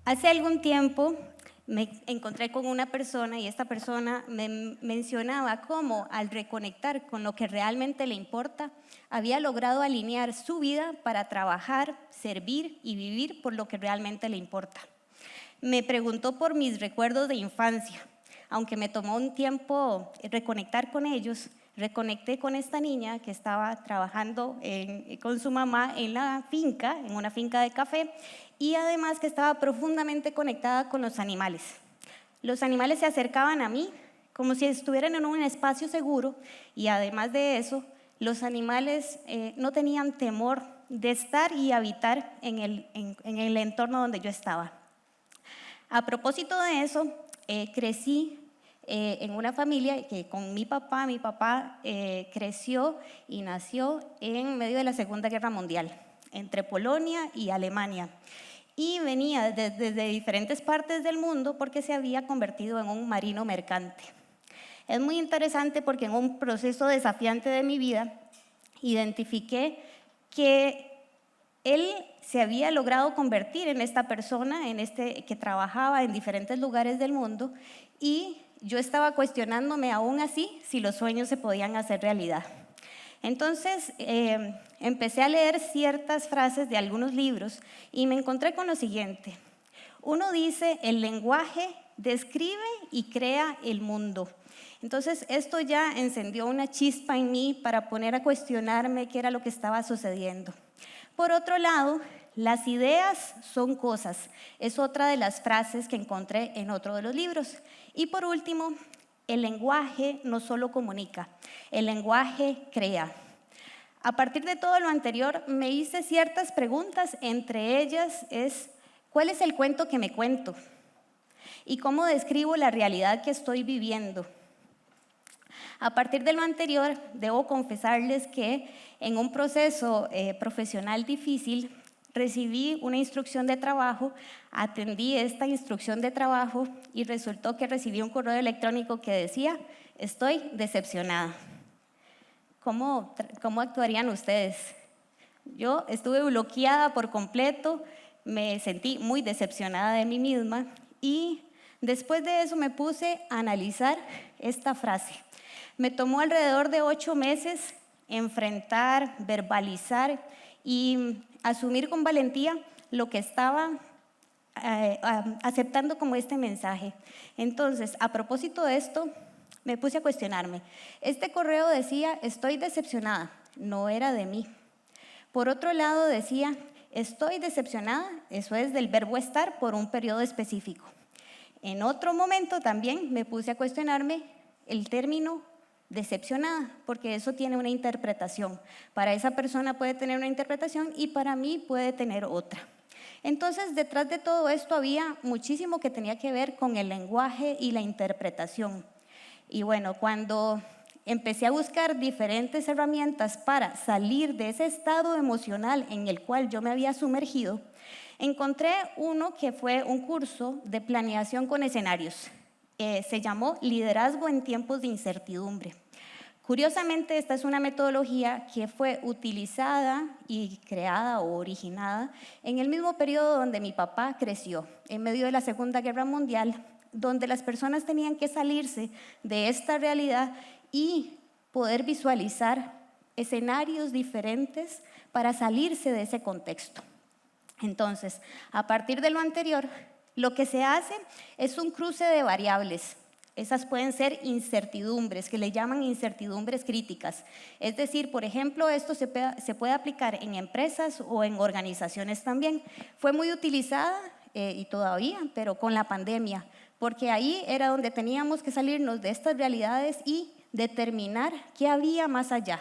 Hace algún tiempo me encontré con una persona y esta persona me mencionaba cómo al reconectar con lo que realmente le importa, había logrado alinear su vida para trabajar, servir y vivir por lo que realmente le importa. Me preguntó por mis recuerdos de infancia. Aunque me tomó un tiempo reconectar con ellos, reconecté con esta niña que estaba trabajando con su mamá en la finca, en una finca de café, y además que estaba profundamente conectada con los animales. Los animales se acercaban a mí como si estuvieran en un espacio seguro y además de eso, los animales no tenían temor de estar y habitar en el entorno donde yo estaba. A propósito de eso, crecí en una familia que con mi papá creció y nació en medio de la Segunda Guerra Mundial, entre Polonia y Alemania. Y venía desde diferentes partes del mundo porque se había convertido en un marino mercante. Es muy interesante porque en un proceso desafiante de mi vida identifiqué que él se había logrado convertir en esta persona, que trabajaba en diferentes lugares del mundo, y yo estaba cuestionándome aún así si los sueños se podían hacer realidad. Entonces empecé a leer ciertas frases de algunos libros y me encontré con lo siguiente. Uno dice, el lenguaje describe y crea el mundo. Entonces esto ya encendió una chispa en mí para poner a cuestionarme qué era lo que estaba sucediendo. Por otro lado, las ideas son cosas. Es otra de las frases que encontré en otro de los libros. Y por último, el lenguaje no solo comunica, el lenguaje crea. A partir de todo lo anterior, me hice ciertas preguntas, entre ellas es, ¿cuál es el cuento que me cuento? ¿Y cómo describo la realidad que estoy viviendo? A partir de lo anterior, debo confesarles que en un proceso profesional difícil, recibí una instrucción de trabajo, atendí esta instrucción de trabajo y resultó que recibí un correo electrónico que decía, estoy decepcionada. ¿Cómo actuarían ustedes? Yo estuve bloqueada por completo, me sentí muy decepcionada de mí misma y después de eso me puse a analizar esta frase. Me tomó alrededor de 8 meses enfrentar, verbalizar y asumir con valentía lo que estaba aceptando como este mensaje. Entonces, a propósito de esto, me puse a cuestionarme. Este correo decía, estoy decepcionada, no era de mí. Por otro lado decía, estoy decepcionada, eso es del verbo estar por un periodo específico. En otro momento también me puse a cuestionarme el término decepcionada, porque eso tiene una interpretación. Para esa persona puede tener una interpretación y para mí puede tener otra. Entonces, detrás de todo esto había muchísimo que tenía que ver con el lenguaje y la interpretación. Y bueno, cuando empecé a buscar diferentes herramientas para salir de ese estado emocional en el cual yo me había sumergido, encontré uno que fue un curso de planeación con escenarios. Se llamó Liderazgo en tiempos de incertidumbre. Curiosamente, esta es una metodología que fue utilizada y creada o originada en el mismo periodo donde mi papá creció, en medio de la Segunda Guerra Mundial, donde las personas tenían que salirse de esta realidad y poder visualizar escenarios diferentes para salirse de ese contexto. Entonces, a partir de lo anterior, lo que se hace es un cruce de variables. Esas pueden ser incertidumbres, que le llaman incertidumbres críticas. Es decir, por ejemplo, esto se puede aplicar en empresas o en organizaciones también. Fue muy utilizada y todavía, pero con la pandemia, porque ahí era donde teníamos que salirnos de estas realidades y determinar qué había más allá.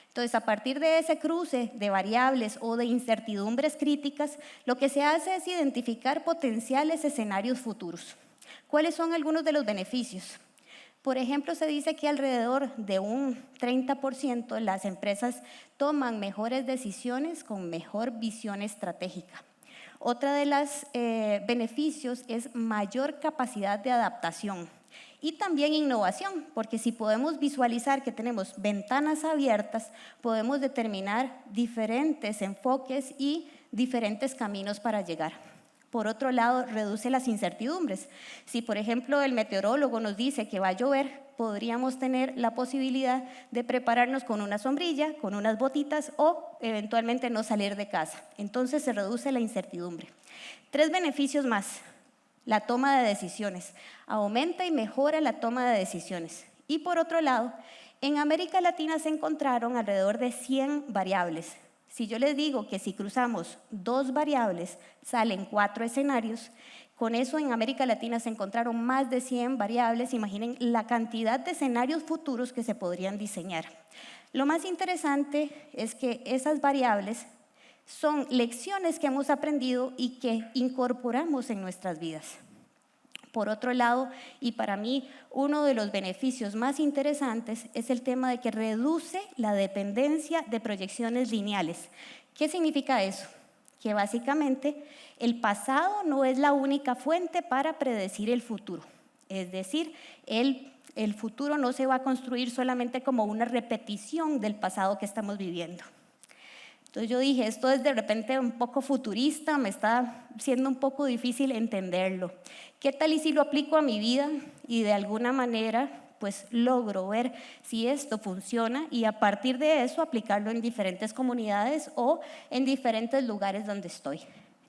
Entonces, a partir de ese cruce de variables o de incertidumbres críticas, lo que se hace es identificar potenciales escenarios futuros. ¿Cuáles son algunos de los beneficios? Por ejemplo, se dice que alrededor de un 30% las empresas toman mejores decisiones con mejor visión estratégica. Otra de los beneficios es mayor capacidad de adaptación y también innovación, porque si podemos visualizar que tenemos ventanas abiertas, podemos determinar diferentes enfoques y diferentes caminos para llegar. Por otro lado, reduce las incertidumbres. Si, por ejemplo, el meteorólogo nos dice que va a llover, podríamos tener la posibilidad de prepararnos con una sombrilla, con unas botitas o eventualmente no salir de casa. Entonces se reduce la incertidumbre. 3 beneficios más. La toma de decisiones. Aumenta y mejora la toma de decisiones. Y por otro lado, en América Latina se encontraron alrededor de 100 variables. Si yo les digo que si cruzamos 2 variables salen 4 escenarios, con eso en América Latina se encontraron más de 100 variables. Imaginen la cantidad de escenarios futuros que se podrían diseñar. Lo más interesante es que esas variables son lecciones que hemos aprendido y que incorporamos en nuestras vidas. Por otro lado, y para mí uno de los beneficios más interesantes es el tema de que reduce la dependencia de proyecciones lineales. ¿Qué significa eso? Que básicamente el pasado no es la única fuente para predecir el futuro. Es decir, el futuro no se va a construir solamente como una repetición del pasado que estamos viviendo. Entonces yo dije, esto es de repente un poco futurista, me está siendo un poco difícil entenderlo. ¿Qué tal y si lo aplico a mi vida y de alguna manera pues logro ver si esto funciona y a partir de eso aplicarlo en diferentes comunidades o en diferentes lugares donde estoy?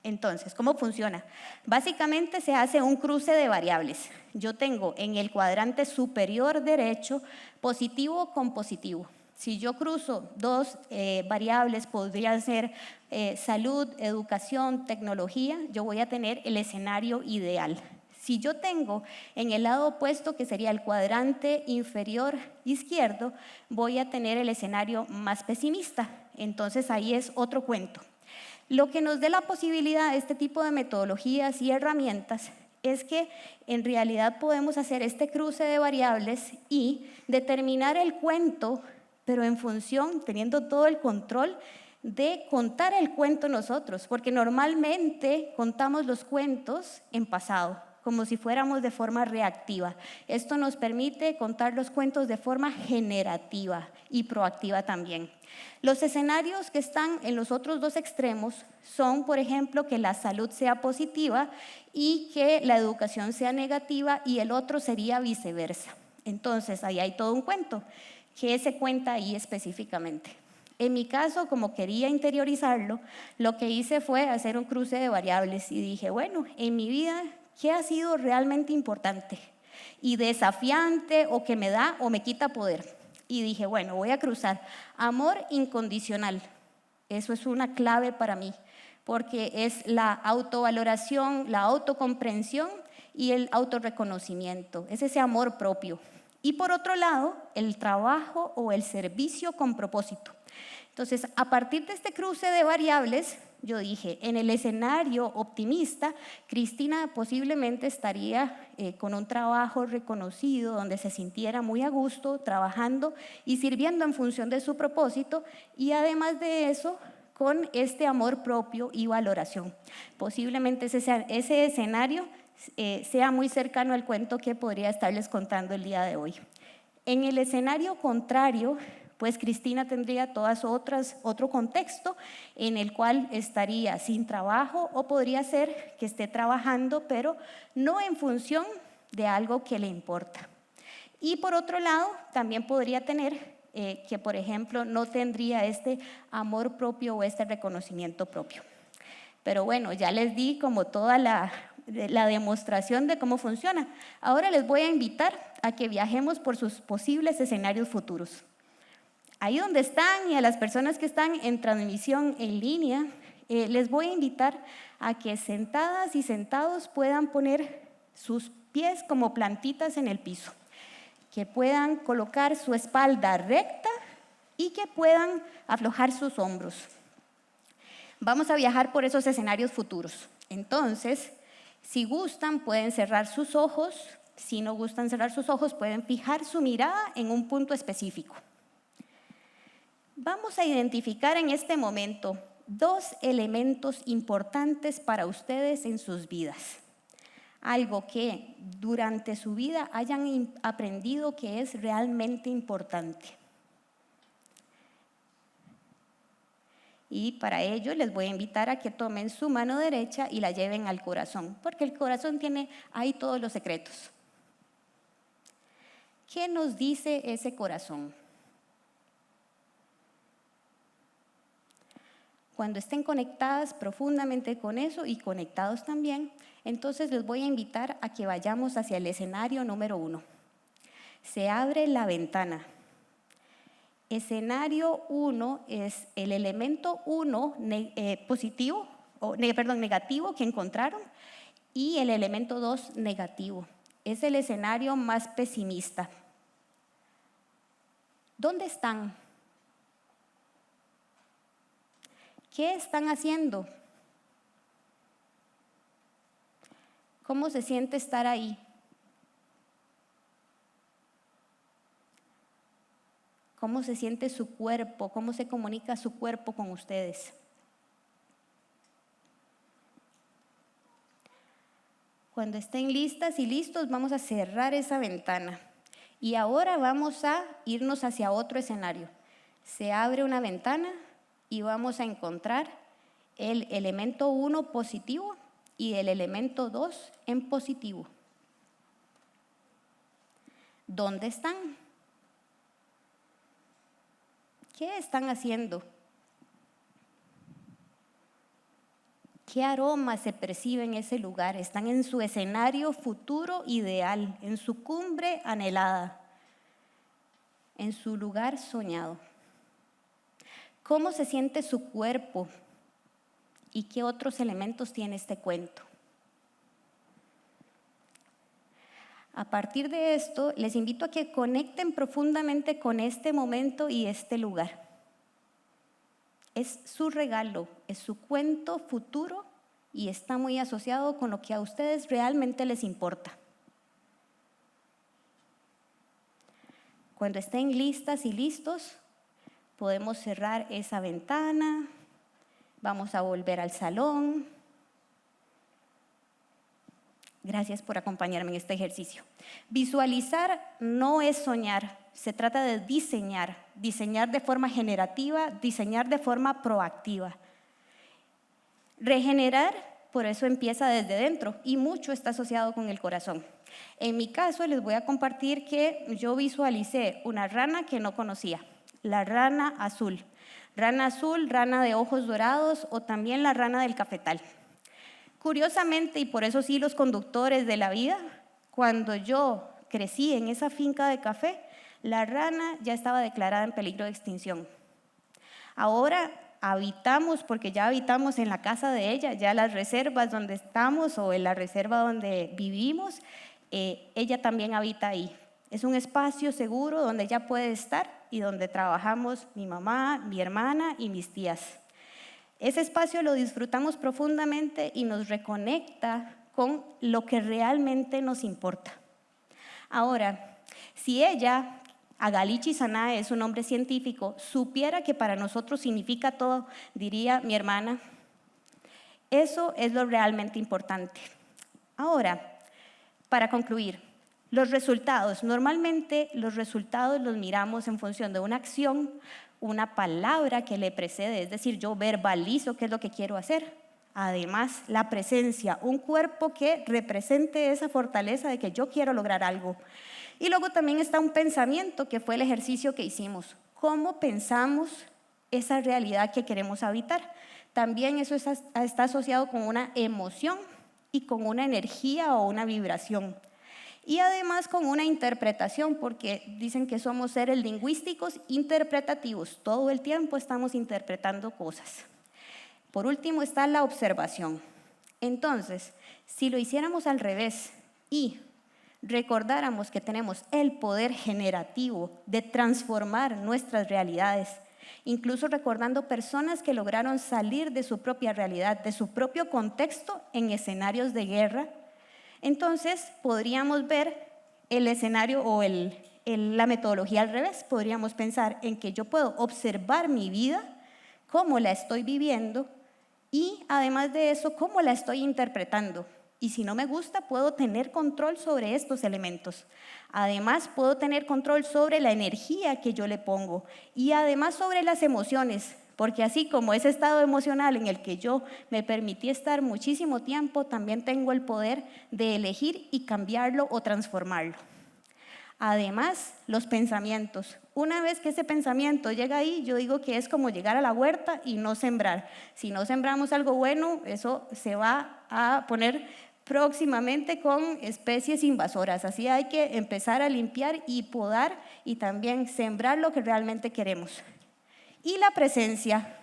Entonces, ¿cómo funciona? Básicamente se hace un cruce de variables. Yo tengo en el cuadrante superior derecho positivo con positivo. Si yo cruzo 2 variables, podría ser salud, educación, tecnología, yo voy a tener el escenario ideal. Si yo tengo en el lado opuesto, que sería el cuadrante inferior izquierdo, voy a tener el escenario más pesimista. Entonces ahí es otro cuento. Lo que nos dé la posibilidad de este tipo de metodologías y herramientas es que en realidad podemos hacer este cruce de variables y determinar el cuento, pero en función, teniendo todo el control de contar el cuento nosotros, porque normalmente contamos los cuentos en pasado, como si fuéramos de forma reactiva. Esto nos permite contar los cuentos de forma generativa y proactiva también. Los escenarios que están en los otros 2 extremos son, por ejemplo, que la salud sea positiva y que la educación sea negativa, y el otro sería viceversa. Entonces, ahí hay todo un cuento. ¿Qué se cuenta ahí específicamente? En mi caso, como quería interiorizarlo, lo que hice fue hacer un cruce de variables y dije, bueno, en mi vida, ¿qué ha sido realmente importante y desafiante o que me da o me quita poder? Y dije, bueno, voy a cruzar amor incondicional. Eso es una clave para mí, porque es la autovaloración, la autocomprensión y el autorreconocimiento, es ese amor propio. Y por otro lado, el trabajo o el servicio con propósito. Entonces, a partir de este cruce de variables, yo dije, en el escenario optimista, Cristina posiblemente estaría con un trabajo reconocido, donde se sintiera muy a gusto, trabajando y sirviendo en función de su propósito, y además de eso, con este amor propio y valoración. Posiblemente ese escenario sea muy cercano al cuento que podría estarles contando el día de hoy. En el escenario contrario, pues Cristina tendría otro contexto en el cual estaría sin trabajo, o podría ser que esté trabajando, pero no en función de algo que le importa. Y por otro lado, también podría tener que, por ejemplo, no tendría este amor propio o este reconocimiento propio. Pero bueno, ya les di como toda la demostración de cómo funciona. Ahora les voy a invitar a que viajemos por sus posibles escenarios futuros. Ahí donde están, y a las personas que están en transmisión en línea, les voy a invitar a que sentadas y sentados puedan poner sus pies como plantitas en el piso, que puedan colocar su espalda recta y que puedan aflojar sus hombros. Vamos a viajar por esos escenarios futuros. Entonces, si gustan, pueden cerrar sus ojos. Si no gustan cerrar sus ojos, pueden fijar su mirada en un punto específico. Vamos a identificar en este momento 2 elementos importantes para ustedes en sus vidas. Algo que durante su vida hayan aprendido que es realmente importante. Y para ello les voy a invitar a que tomen su mano derecha y la lleven al corazón, porque el corazón tiene ahí todos los secretos. ¿Qué nos dice ese corazón? Cuando estén conectadas profundamente con eso y conectados también, entonces les voy a invitar a que vayamos hacia el escenario número 1. Se abre la ventana. Escenario 1 es el elemento 1 positivo, negativo que encontraron, y el elemento 2 negativo. Es el escenario más pesimista. ¿Dónde están? ¿Qué están haciendo? ¿Cómo se siente estar ahí? ¿Cómo se siente su cuerpo? ¿Cómo se comunica su cuerpo con ustedes? Cuando estén listas y listos, vamos a cerrar esa ventana. Y ahora vamos a irnos hacia otro escenario. Se abre una ventana y vamos a encontrar el elemento 1 positivo y el elemento 2 en positivo. ¿Dónde están? ¿Qué están haciendo? ¿Qué aroma se percibe en ese lugar? Están en su escenario futuro ideal, en su cumbre anhelada, en su lugar soñado. ¿Cómo se siente su cuerpo? ¿Y qué otros elementos tiene este cuento? A partir de esto, les invito a que conecten profundamente con este momento y este lugar. Es su regalo, es su cuento futuro y está muy asociado con lo que a ustedes realmente les importa. Cuando estén listas y listos, podemos cerrar esa ventana, vamos a volver al salón. Gracias por acompañarme en este ejercicio. Visualizar no es soñar, se trata de diseñar de forma generativa, diseñar de forma proactiva. Regenerar, por eso empieza desde dentro y mucho está asociado con el corazón. En mi caso les voy a compartir que yo visualicé una rana que no conocía, la rana azul, rana de ojos dorados o también la rana del cafetal. Curiosamente, y por eso sí los conductores de la vida, cuando yo crecí en esa finca de café, la rana ya estaba declarada en peligro de extinción. Ahora habitamos, porque ya habitamos en la casa de ella, ya las reservas donde estamos o en la reserva donde vivimos, ella también habita ahí. Es un espacio seguro donde ella puede estar y donde trabajamos mi mamá, mi hermana y mis tías. Ese espacio lo disfrutamos profundamente y nos reconecta con lo que realmente nos importa. Ahora, si ella, Agalichi Sanae es un nombre científico, supiera que para nosotros significa todo, diría mi hermana, eso es lo realmente importante. Ahora, para concluir, los resultados. Normalmente los resultados los miramos en función de una acción, una palabra que le precede, es decir, yo verbalizo qué es lo que quiero hacer. Además, la presencia, un cuerpo que represente esa fortaleza de que yo quiero lograr algo. Y luego también está un pensamiento, que fue el ejercicio que hicimos. ¿Cómo pensamos esa realidad que queremos habitar? También eso está asociado con una emoción y con una energía o una vibración. Y además con una interpretación, porque dicen que somos seres lingüísticos interpretativos. Todo el tiempo estamos interpretando cosas. Por último está la observación. Entonces, si lo hiciéramos al revés y recordáramos que tenemos el poder generativo de transformar nuestras realidades, incluso recordando personas que lograron salir de su propia realidad, de su propio contexto en escenarios de guerra, entonces podríamos ver el escenario o la metodología al revés. Podríamos pensar en que yo puedo observar mi vida, cómo la estoy viviendo y además de eso, cómo la estoy interpretando. Y si no me gusta, puedo tener control sobre estos elementos. Además, puedo tener control sobre la energía que yo le pongo y además sobre las emociones, porque así como ese estado emocional en el que yo me permití estar muchísimo tiempo, también tengo el poder de elegir y cambiarlo o transformarlo. Además, los pensamientos. Una vez que ese pensamiento llega ahí, yo digo que es como llegar a la huerta y no sembrar. Si no sembramos algo bueno, eso se va a poner próximamente con especies invasoras. Así hay que empezar a limpiar y podar y también sembrar lo que realmente queremos. Y la presencia.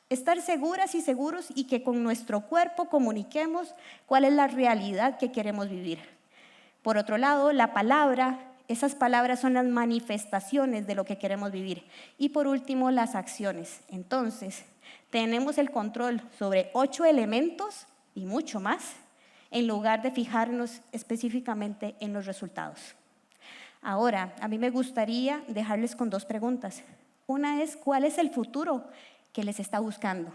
Estar seguras y seguros y que con nuestro cuerpo comuniquemos cuál es la realidad que queremos vivir. Por otro lado, la palabra. Esas palabras son las manifestaciones de lo que queremos vivir. Y por último, las acciones. Entonces, tenemos el control sobre 8 elementos y mucho más, en lugar de fijarnos específicamente en los resultados. Ahora, a mí me gustaría dejarles con 2 preguntas. Una es, ¿cuál es el futuro que les está buscando?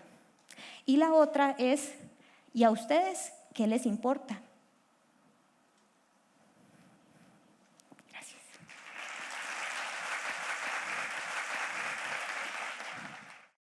Y la otra es, ¿y a ustedes qué les importa?